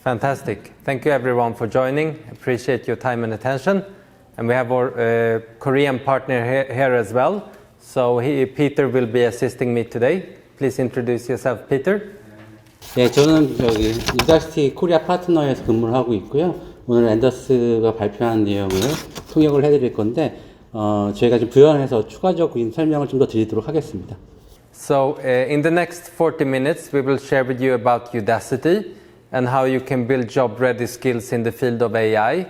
Fantastic. Thank you everyone for joining. Appreciate your time and attention. And we have our Korean partner here as well. So Peter will be assisting me today. Please introduce yourself, Peter. 네, 저는 유다시티 코리아 파트너에서 근무를 하고 있고요. 오늘 앤더스가 발표한 내용을 통역을 해드릴 건데 저희가 좀 부연해서 추가적인 설명을 좀 더 드리도록 하겠습니다. So in the next 40 minutes, we will share with you about Udacity and how you can build job-ready skills in the field of AI.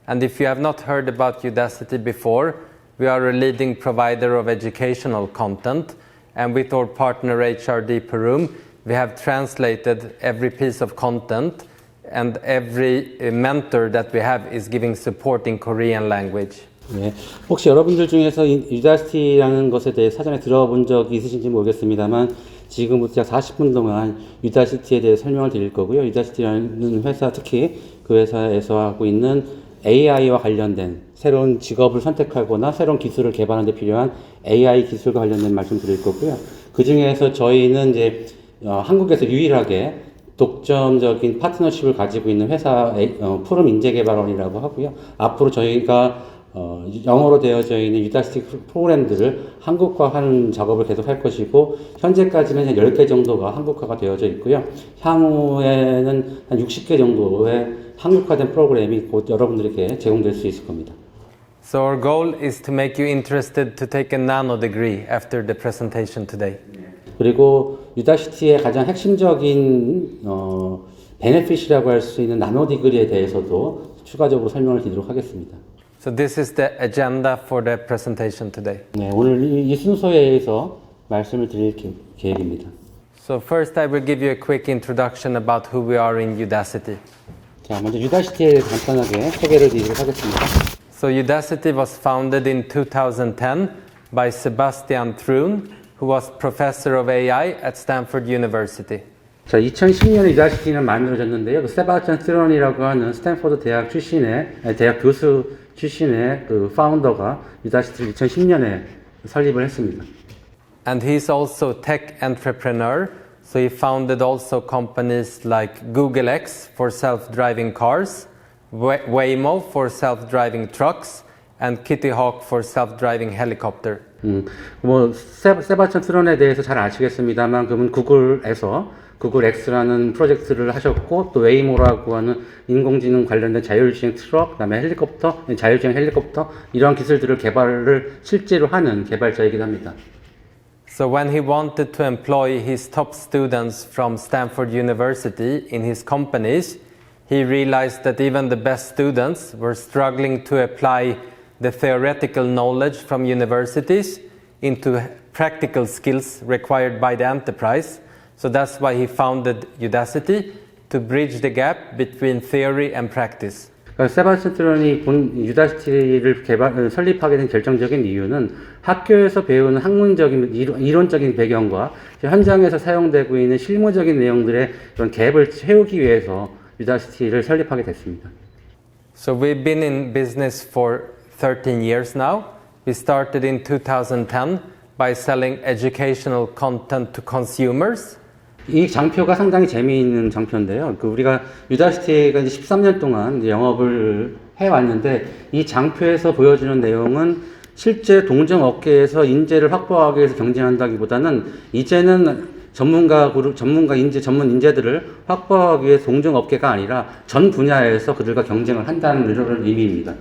And if you have not heard about Udacity before, we are a leading provider of educational content. And with our partner HRD Perum, we have translated every piece of content, and every mentor that we have is giving support in Korean language. 네, 혹시 여러분들 중에서 유다시티라는 것에 대해 사전에 들어본 적이 있으신지 모르겠습니다만 지금부터 약 40분 동안 유다시티에 대해 설명을 드릴 거고요. 유다시티라는 회사, 특히 그 회사에서 하고 있는 AI와 관련된 새로운 직업을 선택하거나 새로운 기술을 개발하는 데 필요한 AI 기술과 관련된 말씀 드릴 거고요. 그 중에서 저희는 이제 한국에서 유일하게 독점적인 파트너십을 가지고 있는 회사 푸름 인재개발원이라고 하고요. 앞으로 저희가 영어로 되어져 있는 유다시티 프로그램들을 한국화하는 작업을 계속 할 것이고 현재까지는 한 10개 정도가 한국화가 되어져 있고요. 향후에는 한 60개 정도의 한국화된 프로그램이 곧 여러분들에게 제공될 수 있을 겁니다. So our goal is to make you interested to take a nano degree after the presentation today. 그리고 유다시티의 가장 핵심적인 베네핏이라고 할 수 있는 나노 디그리에 대해서도 추가적으로 설명을 드리도록 하겠습니다. So this is the agenda for the presentation today. 네, 오늘 이 순서에 의해서 말씀을 드릴 계획입니다. So first I will give you a quick introduction about who we are in Udacity. 자, 먼저 유다시티에 대해서 간단하게 소개를 드리도록 하겠습니다. So Udacity was founded in 2010 by Sebastian Thrun, who was professor of AI at Stanford University. 자, 2010년에 유다시티는 만들어졌는데요. 그 세바스찬 스론이라고 하는 스탠포드 대학 대학 교수 출신의 그 파운더가 유다시티를 2010년에 설립을 했습니다. And he's also tech entrepreneur. So he founded also companies like Google X for self-driving cars, Waymo for self-driving trucks, and Kitty Hawk for self-driving helicopter. 세바스찬 스론에 대해서 잘 아시겠습니다만, 그분 구글에서 구글 X라는 프로젝트를 하셨고, 또 웨이모라고 하는 인공지능 관련된 자율주행 트럭, 그다음에 헬리콥터, 자율주행 헬리콥터, 이러한 기술들을 개발을 실제로 하는 개발자이기도 합니다. So when he wanted to employ his top students from Stanford University in his companies, he realized that even the best students were struggling to apply the theoretical knowledge from universities into practical skills required by the enterprise. So that's why he founded Udacity, to bridge the gap between theory and practice. 세바스찬 스론이 유다시티를 설립하게 된 결정적인 이유는 학교에서 배우는 학문적인 이론적인 배경과 현장에서 사용되고 있는 실무적인 내용들의 그런 갭을 채우기 위해서 유다시티를 설립하게 됐습니다. So we've been in business for 13 years now. We started in 2010 by selling educational content to consumers. 이 장표가 상당히 재미있는 장표인데요. 우리가 유다시티가 이제 13년 동안 영업을 해왔는데 이 장표에서 보여주는 내용은 실제 동종 업계에서 인재를 확보하기 위해서 경쟁한다기보다는 이제는 전문 인재들을 확보하기 위해 동종 업계가 아니라 전 분야에서 그들과 경쟁을 한다는 이런 의미입니다.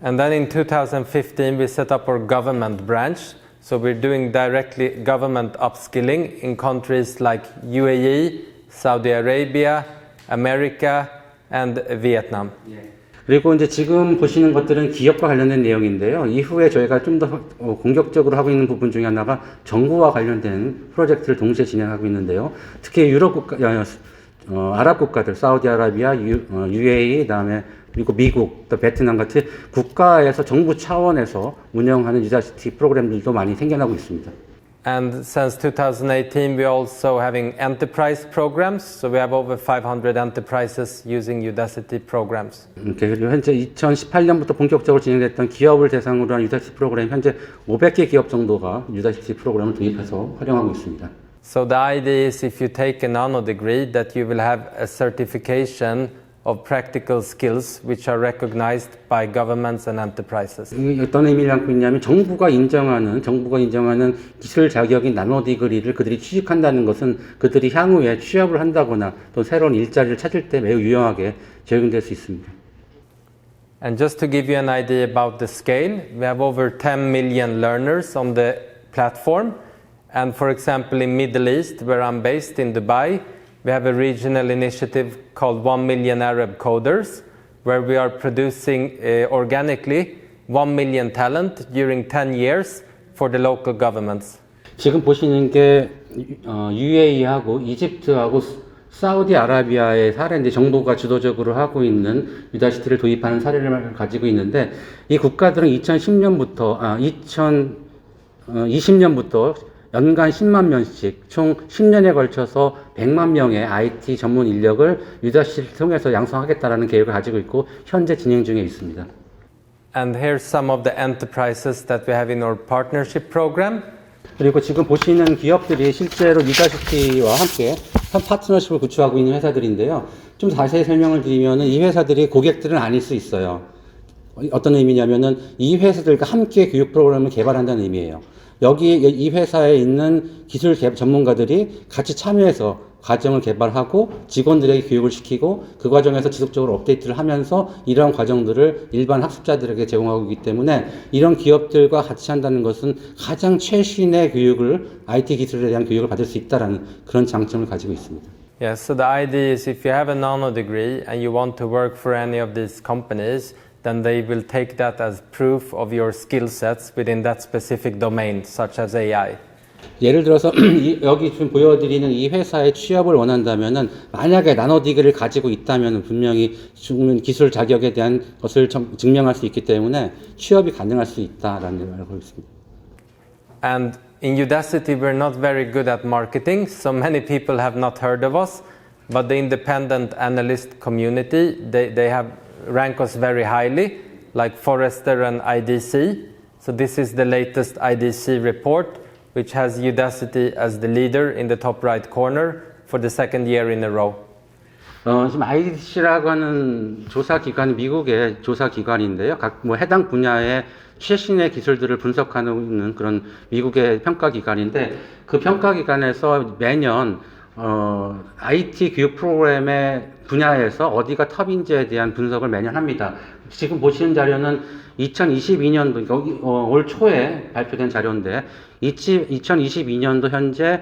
And then in 2015 we set up our government branch. So we're doing directly government upskilling in countries like UAE, Saudi Arabia, America, and Vietnam. 그리고 이제 지금 보시는 것들은 기업과 관련된 내용인데요. 이후에 저희가 좀 더 공격적으로 하고 있는 부분 중에 하나가 정부와 관련된 프로젝트를 동시에 진행하고 있는데요. 특히 유럽 국가, 아랍 국가들, 사우디아라비아, UAE, 그다음에 그리고 미국, 또 베트남 같은 국가에서 정부 차원에서 운영하는 유다시티 프로그램들도 많이 생겨나고 있습니다. And since 2018 we're also having enterprise programs. So we have over 500 enterprises using Udacity programs. 그리고 현재 2018년부터 본격적으로 진행됐던 기업을 대상으로 한 유다시티 프로그램 현재 500개 기업 정도가 유다시티 프로그램을 도입해서 활용하고 있습니다. So the idea is if you take a nano degree that you will have a certification of practical skills which are recognized by governments and enterprises. 이게 어떤 의미를 갖고 있냐면 정부가 인정하는 기술 자격인 나노 디그리를 그들이 취직한다는 것은 그들이 향후에 취업을 한다거나 또 새로운 일자리를 찾을 때 매우 유용하게 적용될 수 있습니다. And just to give you an idea about the scale, we have over 10 million learners on the platform. And for example, in Middle East, where I'm based in Dubai, we have a regional initiative called 1 Million Arab Coders, where we are producing organically 1 million talent during 10 years for the local governments. 지금 보시는 게 UAE하고 이집트하고 사우디아라비아의 사례인데 정부가 주도적으로 하고 있는 유다시티를 도입하는 사례를 가지고 있는데 이 국가들은 2020년부터 연간 10만 명씩 총 10년에 걸쳐서 100만 명의 IT 전문 인력을 유다시티를 통해서 양성하겠다라는 계획을 가지고 있고 현재 진행 중에 있습니다. And here's some of the enterprises that we have in our partnership program. 그리고 지금 보시는 기업들이 실제로 유다시티와 함께 파트너십을 구축하고 있는 회사들인데요. 좀 자세히 설명을 드리면은 이 회사들이 고객들은 아닐 수 있어요. 어떤 의미냐면은 이 회사들과 함께 교육 프로그램을 개발한다는 의미예요. 여기 이 회사에 있는 기술 전문가들이 같이 참여해서 과정을 개발하고 직원들에게 교육을 시키고 그 과정에서 지속적으로 업데이트를 하면서 이러한 과정들을 일반 학습자들에게 제공하고 있기 때문에 이런 기업들과 같이 한다는 것은 가장 최신의 교육을 IT 기술에 대한 교육을 받을 수 있다는 그런 장점을 가지고 있습니다. Yes, so the idea is if you have a nano degree and you want to work for any of these companies, then they will take that as proof of your skill sets within that specific domain, such as AI. 예를 들어서 여기 지금 보여드리는 이 회사에 취업을 원한다면은 만약에 나노 디그리를 가지고 있다면 분명히 기술 자격에 대한 것을 증명할 수 있기 때문에 취업이 가능할 수 있다라는 걸 알고 있습니다. And in Udacity, we're not very good at marketing, so many people have not heard of us. But the independent analyst community, they have rank us very highly, like Forrester and IDC. So this is the latest IDC report, which has Udacity as the leader in the top right corner for the second year in a row. 지금 IDC라고 하는 조사기관, 미국의 조사기관인데요. 각 해당 분야의 최신의 기술들을 분석하는 그런 미국의 평가기관인데 그 평가기관에서 매년 IT 교육 프로그램의 분야에서 어디가 탑인지에 대한 분석을 매년 합니다. 지금 보시는 자료는 2022년도, 올 초에 발표된 자료인데, 2022년도 현재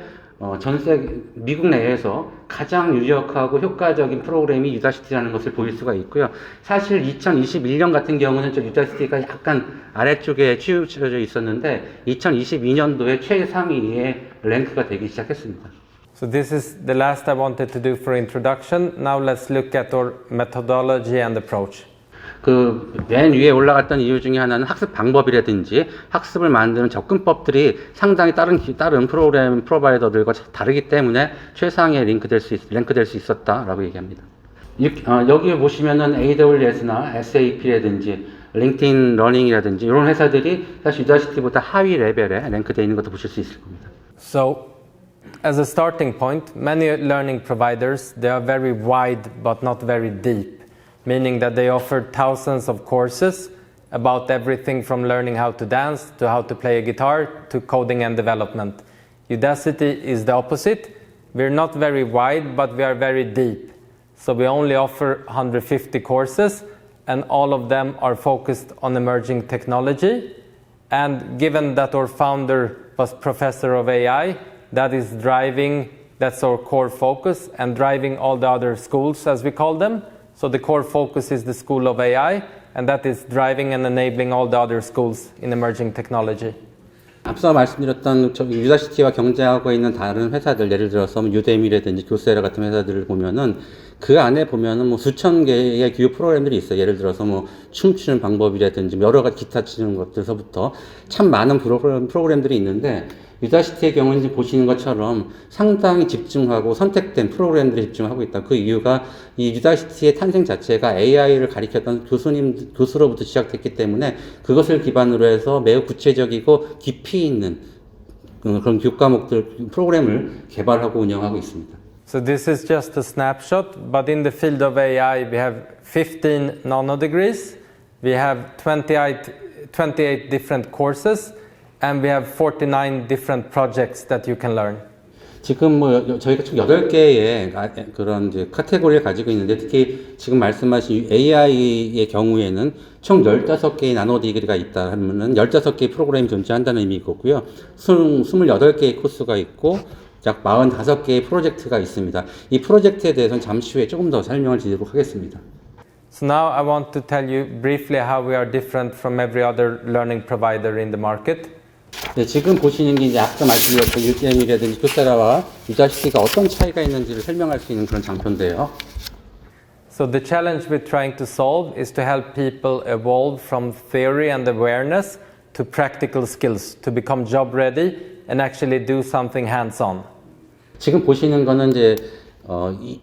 미국 내에서 가장 유력하고 효과적인 프로그램이 유다시티라는 것을 보일 수가 있고요. 사실 2021년 같은 경우는 유다시티가 약간 아래쪽에 치우쳐져 있었는데, 2022년도에 최상위에 랭크가 되기 시작했습니다. So this is the last I wanted to do for introduction. Now let's look at our methodology and approach. 그 맨 위에 올라갔던 이유 중에 하나는 학습 방법이라든지 학습을 만드는 접근법들이 상당히 다른 프로그램 프로바이더들과 다르기 때문에 최상위에 랭크될 수 있었다라고 얘기합니다. 여기 보시면은 AWS나 SAP라든지 링크드인 러닝이라든지 이런 회사들이 사실 유다시티보다 하위 레벨에 랭크되어 있는 것도 보실 수 있을 겁니다. So as a starting point, many learning providers, they are very wide but not very deep, meaning that they offer thousands of courses about everything from learning how to dance to how to play a guitar to coding and development. Udacity is the opposite. We're not very wide, but we are very deep. So we only offer 150 courses, and all of them are focused on emerging technology. And given that our founder was professor of AI, that's our core focus and driving all the other schools, as we call them. So the core focus is the School of AI, and that is driving and enabling all the other schools in emerging technology. 앞서 말씀드렸던 유다시티와 경쟁하고 있는 다른 회사들, 예를 들어서 유데미라든지 교세라 같은 회사들을 보면은 그 안에 보면은 수천 개의 교육 프로그램들이 있어요. 예를 들어서 춤추는 방법이라든지 여러 가지 기타 치는 것들서부터 참 많은 프로그램들이 있는데 유다시티의 경우는 보시는 것처럼 상당히 집중하고 선택된 프로그램들에 집중하고 있다. 그 이유가 이 유다시티의 탄생 자체가 AI를 가리켰던 교수로부터 시작됐기 때문에 그것을 기반으로 해서 매우 구체적이고 깊이 있는 그런 교육 과목들 프로그램을 개발하고 운영하고 있습니다. So this is just a snapshot, but in the field of AI we have 15 nanodegrees, we have 28 different courses, and we have 49 different projects that you can learn. 지금 저희가 총 8개의 그런 이제 카테고리를 가지고 있는데 특히 지금 말씀하신 AI의 경우에는 총 15개의 나노 디그리가 있다 하면은 15개의 프로그램이 존재한다는 의미고요. 28개의 코스가 있고 약 45개의 프로젝트가 있습니다. 이 프로젝트에 대해서는 잠시 후에 조금 더 설명을 드리도록 하겠습니다. So now I want to tell you briefly how we are different from every other learning provider in the market. 네, 지금 보시는 게 이제 아까 말씀드렸던 UDM이라든지 교세라와 유다시티가 어떤 차이가 있는지를 설명할 수 있는 그런 장표인데요. So the challenge we're trying to solve is to help people evolve from theory and awareness to practical skills, to become job ready and actually do something hands-on. 지금 보시는 거는 이제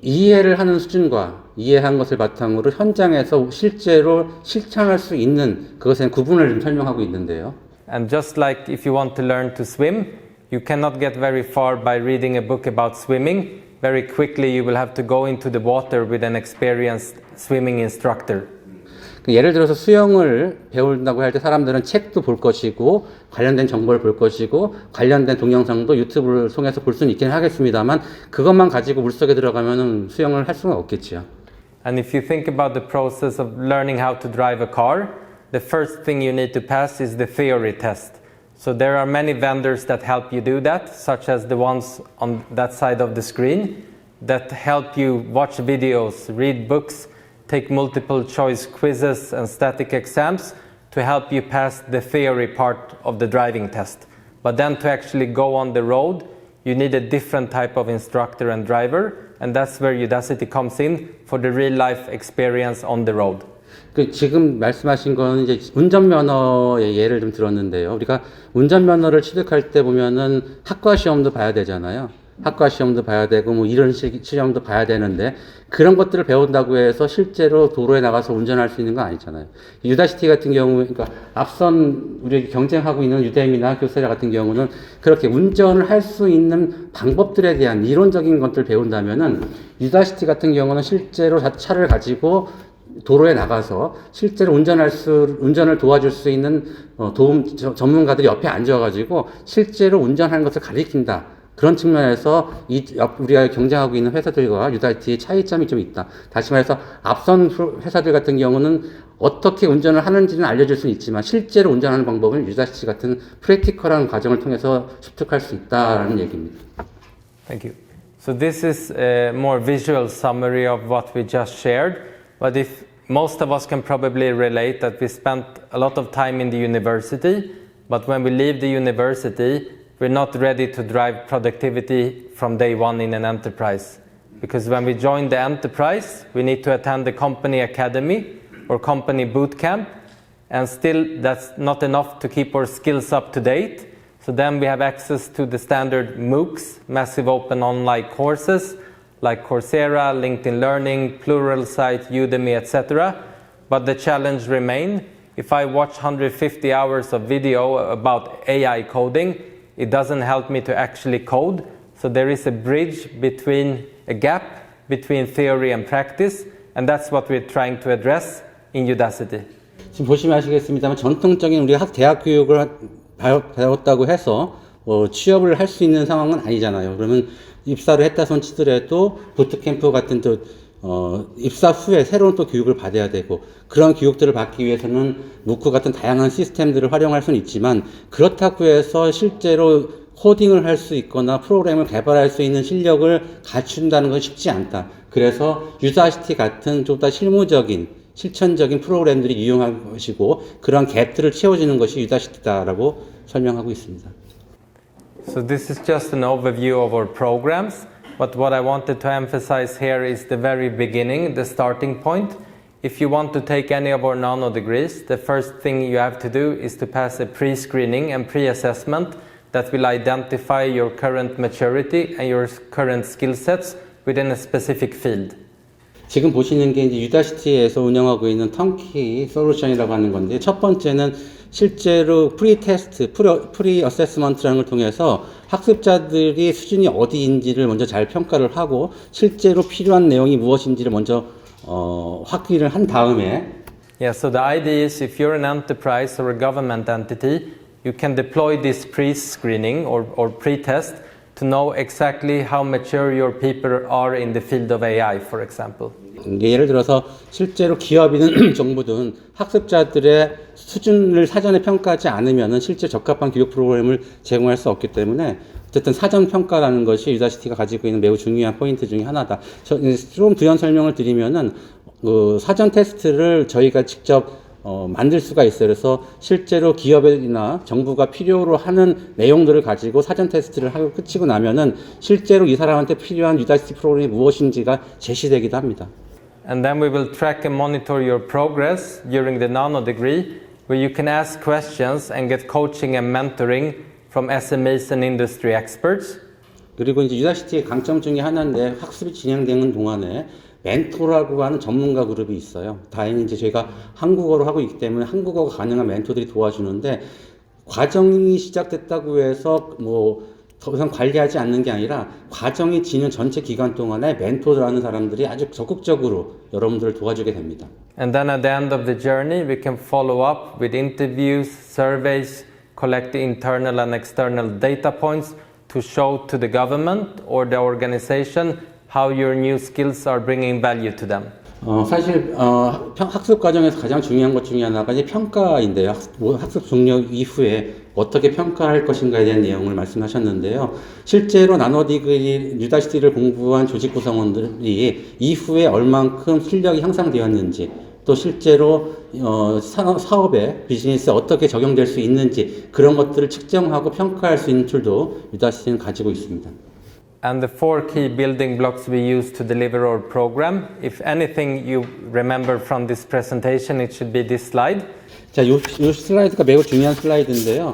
이해를 하는 수준과 이해한 것을 바탕으로 현장에서 실제로 실천할 수 있는 그것의 구분을 좀 설명하고 있는데요. And just like if you want to learn to swim, you cannot get very far by reading a book about swimming. Very quickly you will have to go into the water with an experienced swimming instructor. 예를 들어서 수영을 배운다고 할 때 사람들은 책도 볼 것이고 관련된 정보를 볼 것이고 관련된 동영상도 유튜브를 통해서 볼 수는 있긴 하겠습니다만 그것만 가지고 물속에 들어가면은 수영을 할 수는 없겠지요. And if you think about the process of learning how to drive a car, the first thing you need to pass is the theory test. So there are many vendors that help you do that, such as the ones on that side of the screen, that help you watch videos, read books, take multiple choice quizzes and static exams to help you pass the theory part of the driving test. But then to actually go on the road, you need a different type of instructor and driver, and that's where Udacity comes in for the real life experience on the road. 지금 말씀하신 거는 이제 운전면허의 예를 좀 들었는데요. 우리가 운전면허를 취득할 때 보면은 학과 시험도 봐야 되잖아요. 학과 시험도 봐야 되고 뭐 이런 시험도 봐야 되는데 그런 것들을 배운다고 해서 실제로 도로에 나가서 운전할 수 있는 건 아니잖아요. 유다시티 같은 경우, 그러니까 앞선 우리 경쟁하고 있는 유데미나 교세라 같은 경우는 그렇게 운전을 할 수 있는 방법들에 대한 이론적인 것들을 배운다면은 유다시티 같은 경우는 실제로 차를 가지고 도로에 나가서 실제로 운전을 도와줄 수 있는 전문가들이 옆에 앉아가지고 실제로 운전하는 것을 가리킨다. 그런 측면에서 우리가 경쟁하고 있는 회사들과 유다시티의 차이점이 좀 있다. 다시 말해서 앞선 회사들 같은 경우는 어떻게 운전을 하는지는 알려줄 수는 있지만 실제로 운전하는 방법을 유다시티 같은 프랙티컬한 과정을 통해서 습득할 수 있다라는 얘기입니다. Thank you. So this is a more visual summary of what we just shared. But if most of us can probably relate that we spent a lot of time in the university, but when we leave the university, we're not ready to drive productivity from day one in an enterprise. Because when we join the enterprise, we need to attend the company academy or company boot camp, and still that's not enough to keep our skills up to date. So then we have access to the standard MOOCs, massive open online courses, like Coursera, LinkedIn Learning, Pluralsight, Udemy, etc. But the challenge remains. If I watch 150 hours of video about AI coding, it doesn't help me to actually code. So there is a gap between theory and practice, and that's what we're trying to address in Udacity. 지금 보시면 아시겠습니다만 전통적인 우리가 대학 교육을 배웠다고 해서 취업을 할 수 있는 상황은 아니잖아요. 그러면 입사를 했다 손 치더라도 부트캠프 같은 또 입사 후에 새로운 또 교육을 받아야 되고 그런 교육들을 받기 위해서는 무크 같은 다양한 시스템들을 활용할 수는 있지만 그렇다고 해서 실제로 코딩을 할 수 있거나 프로그램을 개발할 수 있는 실력을 갖춘다는 건 쉽지 않다. 그래서 유다시티 같은 좀 더 실천적인 프로그램들이 유용한 것이고 그런 갭들을 채워주는 것이 유다시티다라고 설명하고 있습니다. So this is just an overview of our programs, but what I wanted to emphasize here is the very beginning, the starting point. If you want to take any of our nano degrees, the first thing you have to do is to pass a pre-screening and pre-assessment that will identify your current maturity and your current skill sets within a specific field. 지금 보시는 게 이제 유다시티에서 운영하고 있는 턴키 솔루션이라고 하는 건데 첫 번째는 실제로 프리 어세스먼트라는 걸 통해서 학습자들이 수준이 어디인지를 먼저 잘 평가를 하고 실제로 필요한 내용이 무엇인지를 먼저 확인을 한 다음에 Yeah, so the idea is if you're an enterprise or a government entity, you can deploy this pre-screening or pre-test to know exactly how mature your people are in the field of AI, for example. 예를 들어서 실제로 기업이든 정부든 학습자들의 수준을 사전에 평가하지 않으면 실제 적합한 교육 프로그램을 제공할 수 없기 때문에 어쨌든 사전 평가라는 것이 유다시티가 가지고 있는 매우 중요한 포인트 중에 하나다. 좀 부연 설명을 드리면은 사전 테스트를 저희가 직접 만들 수가 있어요. 그래서 실제로 기업이나 정부가 필요로 하는 내용들을 가지고 사전 테스트를 하고 끝이고 나면은 실제로 이 사람한테 필요한 유다시티 프로그램이 무엇인지가 제시되기도 합니다. And then we will track and monitor your progress during the nano degree, where you can ask questions and get coaching and mentoring from SMEs and industry experts. 그리고 이제 유다시티의 강점 중에 하나인데 학습이 진행되는 동안에 멘토라고 하는 전문가 그룹이 있어요. 다행히 이제 저희가 한국어로 하고 있기 때문에 한국어가 가능한 멘토들이 도와주는데 과정이 시작됐다고 해서 더 이상 관리하지 않는 게 아니라 과정이 지는 전체 기간 동안에 멘토라는 사람들이 아주 적극적으로 여러분들을 도와주게 됩니다. And then at the end of the journey, we can follow up with interviews, surveys, collect the internal and external data points to show to the government or the organization how your new skills are bringing value to them. 사실 학습 과정에서 가장 중요한 것 중에 하나가 이제 평가인데요. 학습 종료 이후에 어떻게 평가할 것인가에 대한 내용을 말씀하셨는데요. 실제로 나노디그리 유다시티를 공부한 조직 구성원들이 이후에 얼만큼 실력이 향상되었는지 또 실제로 사업에 비즈니스에 어떻게 적용될 수 있는지 그런 것들을 측정하고 평가할 수 있는 툴도 유다시티는 가지고 있습니다. And the 4 key building blocks we use to deliver our program. If anything you remember from this presentation, it should be this slide. 자, 이 슬라이드가 매우 중요한 슬라이드인데요.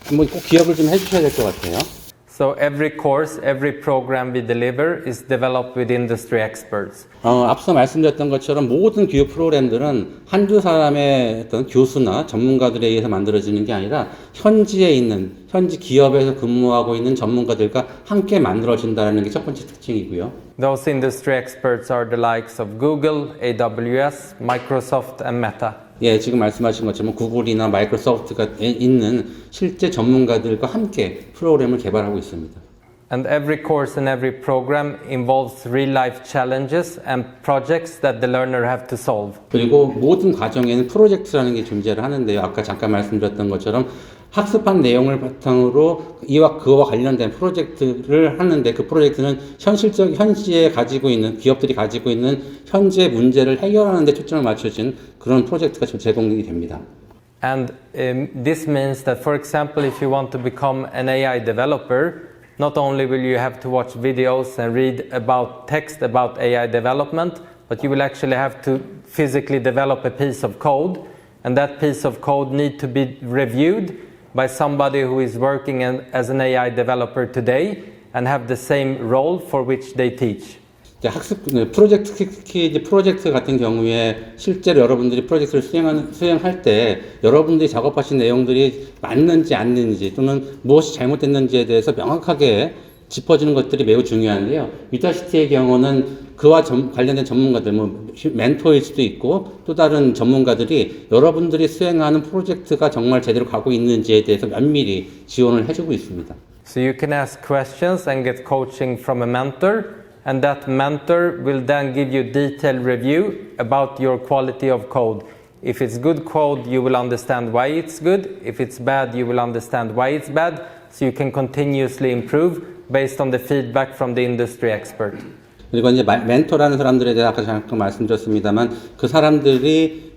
한번 꼭 기억을 좀 해주셔야 될 것 같아요. So every course, every program we deliver is developed with industry experts. 앞서 말씀드렸던 것처럼 모든 교육 프로그램들은 한두 사람의 어떤 교수나 전문가들에 의해서 만들어지는 게 아니라 현지 기업에서 근무하고 있는 전문가들과 함께 만들어진다는 게 첫 번째 특징이고요. Those industry experts are the likes of Google, AWS, Microsoft, and Meta. 예, 지금 말씀하신 것처럼 구글이나 마이크로소프트가 있는 실제 전문가들과 함께 프로그램을 개발하고 있습니다. And every course and every program involves real-life challenges and projects that the learner have to solve. 그리고 모든 과정에는 프로젝트라는 게 존재를 하는데요. 아까 잠깐 말씀드렸던 것처럼 학습한 내용을 바탕으로 그와 관련된 프로젝트를 하는데 그 프로젝트는 현지에 가지고 있는 기업들이 가지고 있는 현재 문제를 해결하는 데 초점을 맞춰진 그런 프로젝트가 제공이 됩니다. And this means that, for example, if you want to become an AI developer, not only will you have to watch videos and read about text about AI development, but you will actually have to physically develop a piece of code, and that piece of code need to be reviewed by somebody who is working as an AI developer today and have the same role for which they teach. 프로젝트, 특히 이제 프로젝트 같은 경우에 실제로 여러분들이 프로젝트를 수행할 때 여러분들이 작업하신 내용들이 맞는지 안 맞는지 또는 무엇이 잘못됐는지에 대해서 명확하게 짚어주는 것들이 매우 중요한데요. 유다시티의 경우는 그와 관련된 전문가들, 멘토일 수도 있고 또 다른 전문가들이 여러분들이 수행하는 프로젝트가 정말 제대로 가고 있는지에 대해서 면밀히 지원을 해주고 있습니다. So you can ask questions and get coaching from a mentor, and that mentor will then give you detailed review about your quality of code. If it's good code, you will understand why it's good. If it's bad, you will understand why it's bad. So you can continuously improve based on the feedback from the industry expert. 그리고 이제 멘토라는 사람들에 대해 아까 잠깐 말씀드렸습니다만 그 사람들이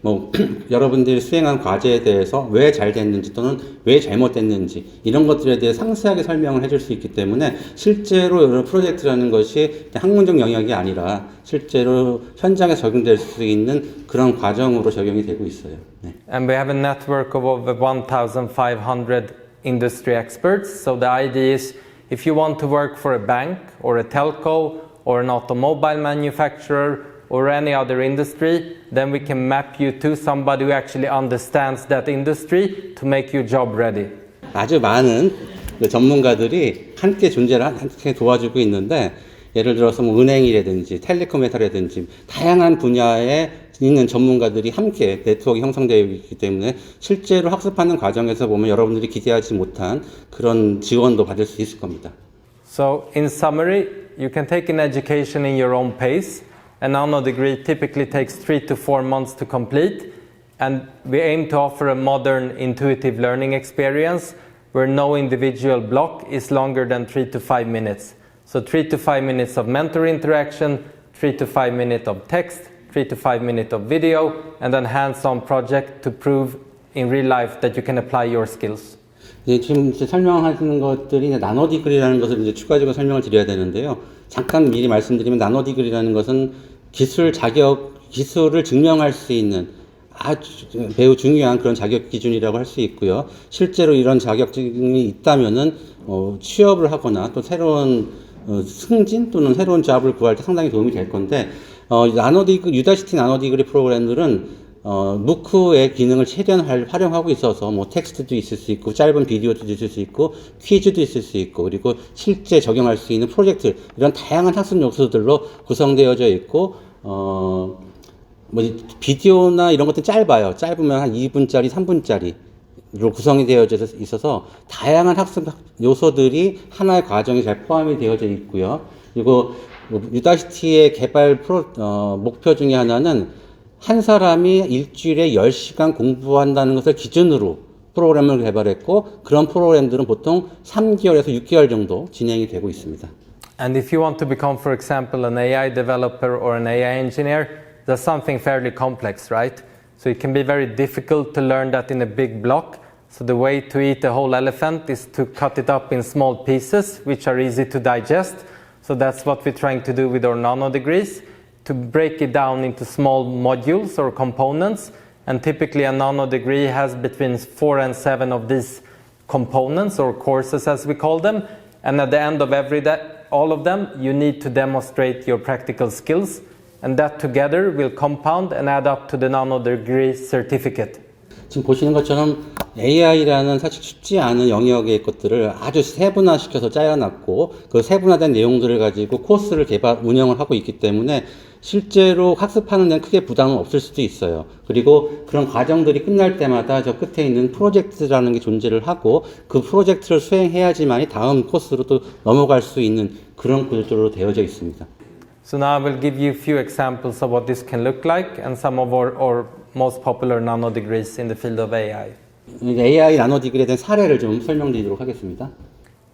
여러분들이 수행한 과제에 대해서 왜 잘 됐는지 또는 왜 잘못됐는지 이런 것들에 대해 상세하게 설명을 해줄 수 있기 때문에 실제로 이런 프로젝트라는 것이 학문적 영역이 아니라 실제로 현장에 적용될 수 있는 그런 과정으로 적용이 되고 있어요. 네. And we have a network of over 1,500 industry experts. So the idea is if you want to work for a bank or a telco or an automobile manufacturer or any other industry, then we can map you to somebody who actually understands that industry to make you job ready. 아주 많은 그 전문가들이 함께 함께 도와주고 있는데, 예를 들어서 뭐 은행이라든지 텔레콤 회사라든지 다양한 분야에 있는 전문가들이 함께 네트워크가 형성되어 있기 때문에 실제로 학습하는 과정에서 보면 여러분들이 기대하지 못한 그런 지원도 받을 수 있을 겁니다. So in summary, you can take an education in your own pace. A nano degree typically takes 3 to 4 months to complete, and we aim to offer a modern, intuitive learning experience where no individual block is longer than 3 to 5 minutes. So 3 to 5 minutes of mentor interaction, 3 to 5 minutes of text, 3 to 5 minutes of video, and then hands-on project to prove in real life that you can apply your skills. 지금 설명하시는 것들이 나노 디그리라는 것을 이제 추가적으로 설명을 드려야 되는데요. 잠깐 미리 말씀드리면 나노 디그리라는 것은 기술을 증명할 수 있는 아주 매우 중요한 그런 자격 기준이라고 할 수 있고요. 실제로 이런 자격증이 있다면은 취업을 하거나 또 새로운 승진 또는 새로운 잡을 구할 때 상당히 도움이 될 건데, 유다시티 나노 디그리 프로그램들은 무크의 기능을 최대한 활용하고 있어서 뭐 텍스트도 있을 수 있고 짧은 비디오도 있을 수 있고 퀴즈도 있을 수 있고 그리고 실제 적용할 수 있는 프로젝트, 이런 다양한 학습 요소들로 구성되어져 있고 뭐 비디오나 이런 것들은 짧으면 한 2분짜리 3분짜리로 구성이 되어져 있어서 다양한 학습 요소들이 하나의 과정에 잘 포함이 되어져 있고요. 그리고 유다시티의 개발 목표 중에 하나는 한 사람이 일주일에 10시간 공부한다는 것을 기준으로 프로그램을 개발했고, 그런 프로그램들은 보통 3개월에서 6개월 정도 진행이 되고 있습니다. And if you want to become, for example, an AI developer or an AI engineer, that's something fairly complex, right? So it can be very difficult to learn that in a big block. So the way to eat a whole elephant is to cut it up in small pieces, which are easy to digest. So that's what we're trying to do with our nano degrees, to break it down into small modules or components. And typically a nano degree has between 4 and 7 of these components or courses as we call them. And at the end of all of them, you need to demonstrate your practical skills. And that together will compound and add up to the nano degree certificate. 지금 보시는 것처럼 AI라는 사실 쉽지 않은 영역의 것들을 아주 세분화시켜서 짜여놨고, 그 세분화된 내용들을 가지고 코스를 운영을 하고 있기 때문에 실제로 학습하는 데는 크게 부담은 없을 수도 있어요. 그리고 그런 과정들이 끝날 때마다 저 끝에 있는 프로젝트라는 게 존재를 하고, 그 프로젝트를 수행해야지만이 다음 코스로 또 넘어갈 수 있는 그런 구조로 되어져 있습니다. So now I will give you a few examples of what this can look like and some of our most popular nano degrees in the field of AI. AI 나노 디그리에 대한 사례를 좀 설명드리도록 하겠습니다.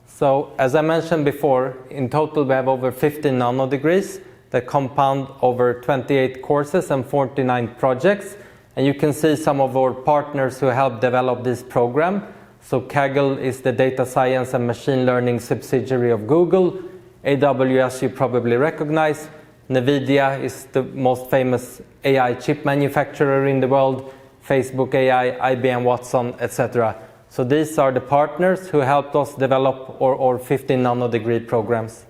So as I mentioned before, in total we have over 15 nano degrees that compound over 28 courses and 49 projects. And you can see some of our partners who helped develop this program. So Kaggle is the data science and machine learning subsidiary of Google. AWS you probably recognize. NVIDIA is the most famous AI chip manufacturer in the world. Facebook AI, IBM Watson, etc. So these are the partners who helped us develop our 15 nano degree programs.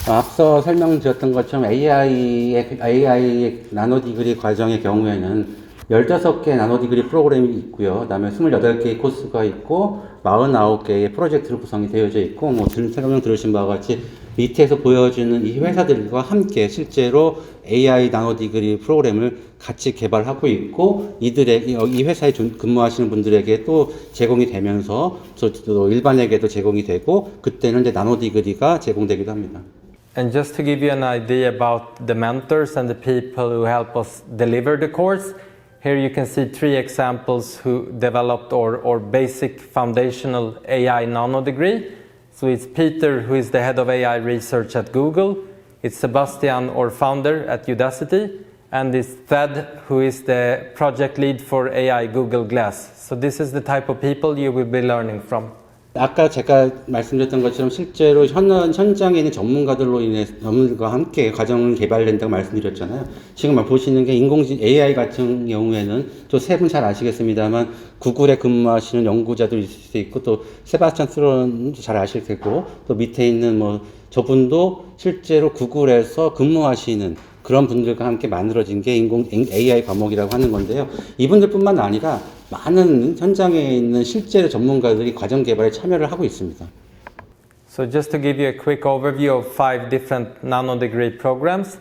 앞서 설명드렸던 것처럼 AI 나노 디그리 과정의 경우에는 15개 나노 디그리 프로그램이 있고요. 그 다음에 28개의 코스가 있고 49개의 프로젝트로 구성이 되어져 있고, 뭐 설명 들으신 바와 같이 밑에서 보여주는 이 회사들과 함께 실제로 AI 나노 디그리 프로그램을 같이 개발하고 있고, 이 회사에 근무하시는 분들에게 또 제공이 되면서 또 일반에게도 제공이 되고, 그때는 이제 나노 디그리가 제공되기도 합니다. And just to give you an idea about the mentors and the people who help us deliver the course, here you can see 3 examples who developed our basic foundational AI nano degree. So it's Peter, who is the head of AI research at Google. It's Sebastian, our founder at Udacity. And it's Thad, who is the project lead for AI Google Glass. So this is the type of people you will be learning from. 아까 제가 말씀드렸던 것처럼 실제로 현장에 있는 전문가들과 함께 과정을 개발된다고 말씀드렸잖아요. 지금 보시는 게 인공지능 AI 같은 경우에는 또 세 분 잘 아시겠습니다만 구글에 근무하시는 연구자도 있을 수 있고, 또 세바스찬 스론도 잘 아실 테고, 또 밑에 있는 저분도 실제로 구글에서 근무하시는 그런 분들과 함께 만들어진 게 AI 과목이라고 하는 건데요. 이분들뿐만 아니라 많은 현장에 있는 실제 전문가들이 과정 개발에 참여를 하고 있습니다. So just to give you a quick overview of 5 different nano-degree programs,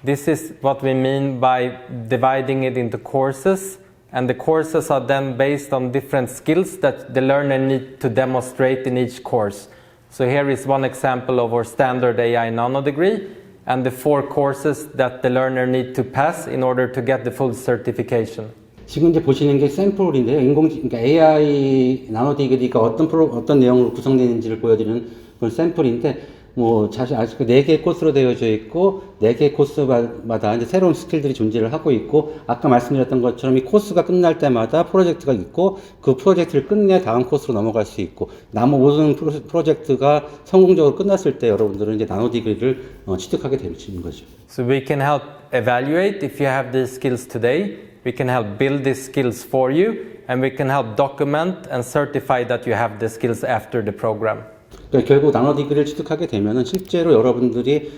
this is what we mean by dividing it into courses, and the courses are then based on different skills that the learner needs to demonstrate in each course. So here is one example of our standard AI nano-degree, and the 4 courses that the learner needs to pass in order to get the full certification. 지금 이제 보시는 게 샘플인데요. 그러니까 AI 나노디그리가 어떤 내용으로 구성되는지를 보여드리는 그런 샘플인데, 사실 아직 4개의 코스로 되어져 있고, 4개의 코스마다 이제 새로운 스킬들이 존재를 하고 있고, 아까 말씀드렸던 것처럼 이 코스가 끝날 때마다 프로젝트가 있고, 그 프로젝트를 끝내 다음 코스로 넘어갈 수 있고, 모든 프로젝트가 성공적으로 끝났을 때 여러분들은 이제 나노디그리를 취득하게 되는 거죠. So we can help evaluate if you have these skills today. We can help build these skills for you, and we can help document and certify that you have the skills after the program. 그러니까 결국 나노디그리를 취득하게 되면은 실제로 여러분들이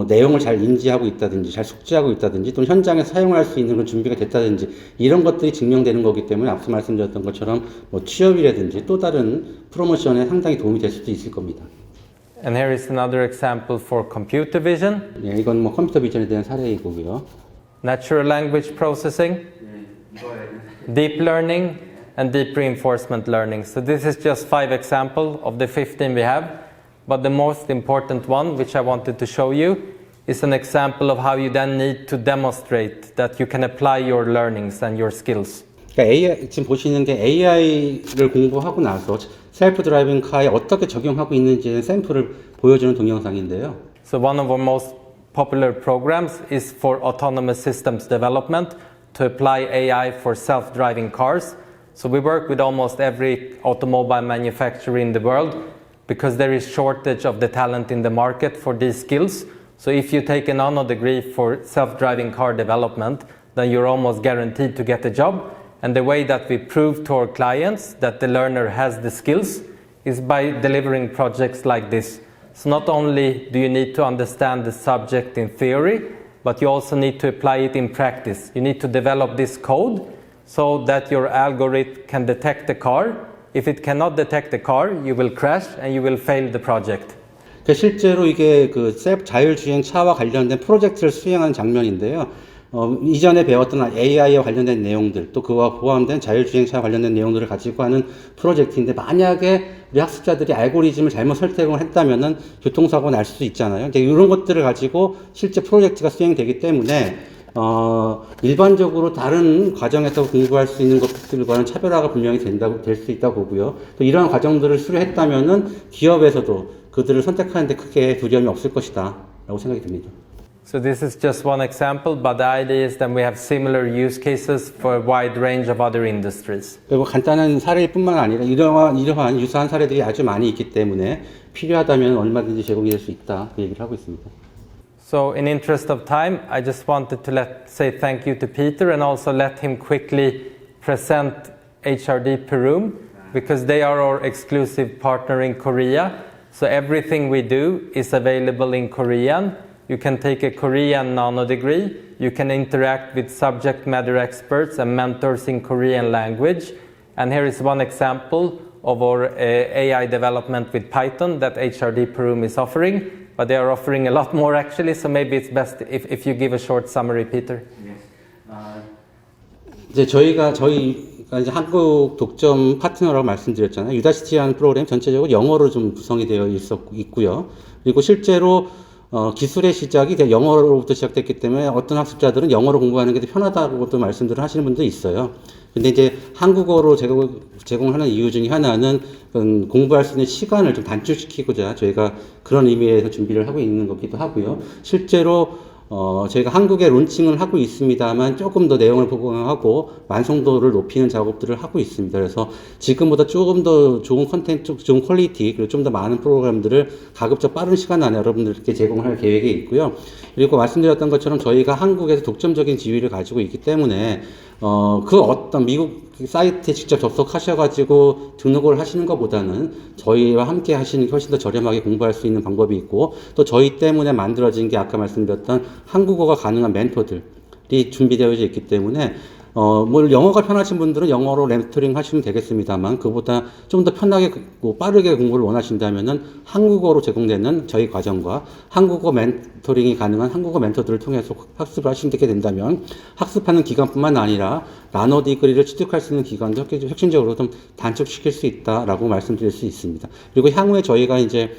내용을 잘 인지하고 있다든지, 잘 숙지하고 있다든지, 또는 현장에서 사용할 수 있는 그런 준비가 됐다든지, 이런 것들이 증명되는 거기 때문에 앞서 말씀드렸던 것처럼 취업이라든지 또 다른 프로모션에 상당히 도움이 될 수도 있을 겁니다. And here is another example for computer vision. 예, 이건 컴퓨터 비전에 대한 사례이고요. Natural language processing, deep learning, and deep reinforcement learning. So this is just 5 examples of the 15 we have. But the most important one, which I wanted to show you, is an example of how you then need to demonstrate that you can apply your learnings and your skills. 그러니까 지금 보시는 게 AI를 공부하고 나서 셀프 드라이빙 카에 어떻게 적용하고 있는지의 샘플을 보여주는 동영상인데요. So one of our most popular programs is for autonomous systems development to apply AI for self-driving cars. So we work with almost every automobile manufacturer in the world because there is shortage of the talent in the market for these skills. So if you take a nano degree for self-driving car development, then you're almost guaranteed to get a job. And the way that we prove to our clients that the learner has the skills is by delivering projects like this. So not only do you need to understand the subject in theory, but you also need to apply it in practice. You need to develop this code so that your algorithm can detect the car. If it cannot detect the car, you will crash and you will fail the project. 실제로 이게 그 셀프 자율주행차와 관련된 프로젝트를 수행하는 장면인데요. 이전에 배웠던 AI와 관련된 내용들, 또 그와 포함된 자율주행차와 관련된 내용들을 가지고 하는 프로젝트인데, 만약에 우리 학습자들이 알고리즘을 잘못 설정을 했다면은 교통사고가 날 수도 있잖아요. 이제 이런 것들을 가지고 실제 프로젝트가 수행되기 때문에, 일반적으로 다른 과정에서 공부할 수 있는 것들과는 차별화가 분명히 될 수 있다고 보고요. 또 이러한 과정들을 수료했다면은 기업에서도 그들을 선택하는데 크게 두려움이 없을 것이다 라고 생각이 듭니다. So this is just one example, but the idea is that we have similar use cases for a wide range of other industries. 그리고 간단한 사례일 뿐만 아니라 이러한 유사한 사례들이 아주 많이 있기 때문에 필요하다면 얼마든지 제공이 될 수 있다, 그 얘기를 하고 있습니다. So in interest of time, I just wanted to say thank you to Peter and also let him quickly present HRD Perum because they are our exclusive partner in Korea. So everything we do is available in Korean. You can take a Korean nano degree. You can interact with subject matter experts and mentors in Korean language. And here is one example of our AI development with Python that HRD Perum is offering. But they are offering a lot more actually, so maybe it's best if you give a short summary, Peter. 이제 저희가 이제 한국 독점 파트너라고 말씀드렸잖아요. 유다시티라는 프로그램 전체적으로 영어로 좀 구성이 되어 있고요. 그리고 실제로 기술의 시작이 영어로부터 시작됐기 때문에 어떤 학습자들은 영어로 공부하는 게 더 편하다고 또 말씀들을 하시는 분도 있어요. 근데 이제 한국어로 제공하는 이유 중에 하나는 공부할 수 있는 시간을 좀 단축시키고자 저희가 그런 의미에서 준비를 하고 있는 거기도 하고요. 실제로 저희가 한국에 론칭을 하고 있습니다만 조금 더 내용을 보강하고 완성도를 높이는 작업들을 하고 있습니다. 그래서 지금보다 조금 더 좋은 컨텐츠, 좋은 퀄리티, 그리고 좀 더 많은 프로그램들을 가급적 빠른 시간 안에 여러분들께 제공할 계획이 있고요. 그리고 말씀드렸던 것처럼 저희가 한국에서 독점적인 지위를 가지고 있기 때문에 그 어떤 미국 사이트에 직접 접속하셔가지고 등록을 하시는 것보다는 저희와 함께 하시는 게 훨씬 더 저렴하게 공부할 수 있는 방법이 있고, 또 저희 때문에 만들어진 게 아까 말씀드렸던 한국어가 가능한 멘토들이 준비되어 있기 때문에 뭐 영어가 편하신 분들은 영어로 멘토링 하시면 되겠습니다만, 그보다 좀 더 편하게 빠르게 공부를 원하신다면은 한국어로 제공되는 저희 과정과 한국어 멘토링이 가능한 한국어 멘토들을 통해서 학습을 하시게 된다면, 학습하는 기간뿐만 아니라 나노 디그리를 취득할 수 있는 기간도 혁신적으로 좀 단축시킬 수 있다라고 말씀드릴 수 있습니다. 그리고 향후에 저희가 이제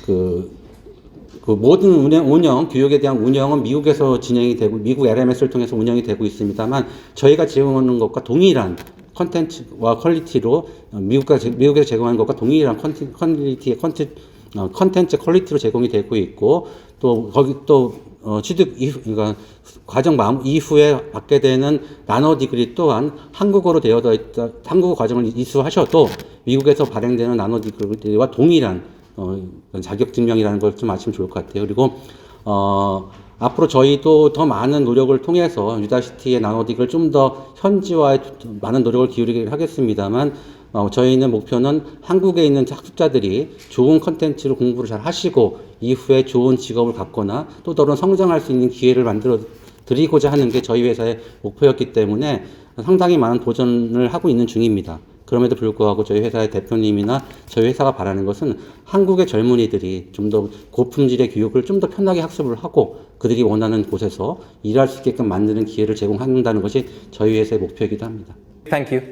그 모든 운영, 교육에 대한 운영은 미국에서 진행이 되고, 미국 LMS를 통해서 운영이 되고 있습니다만, 저희가 제공하는 것과 동일한 컨텐츠와 퀄리티로, 미국에서 제공하는 것과 동일한 컨텐츠 퀄리티로 제공이 되고 있고, 또, 거기 또, 취득 이후, 그러니까 과정 이후에 받게 되는 나노 디그리 또한 한국어로 되어져 있다, 한국어 과정을 이수하셔도 미국에서 발행되는 나노 디그리와 동일한 자격 증명이라는 걸 좀 아시면 좋을 것 같아요. 그리고 앞으로 저희도 더 많은 노력을 통해서 유다시티의 나노딕을 좀 더 현지화에 많은 노력을 기울이긴 하겠습니다만, 저희는 목표는 한국에 있는 학습자들이 좋은 컨텐츠로 공부를 잘 하시고 이후에 좋은 직업을 갖거나 또 다른 성장할 수 있는 기회를 만들어 드리고자 하는 게 저희 회사의 목표였기 때문에 상당히 많은 도전을 하고 있는 중입니다. 그럼에도 불구하고 저희 회사의 대표님이나 저희 회사가 바라는 것은 한국의 젊은이들이 좀 더 고품질의 교육을 좀 더 편하게 학습을 하고 그들이 원하는 곳에서 일할 수 있게끔 만드는 기회를 제공한다는 것이 저희 회사의 목표이기도 합니다. Thank you.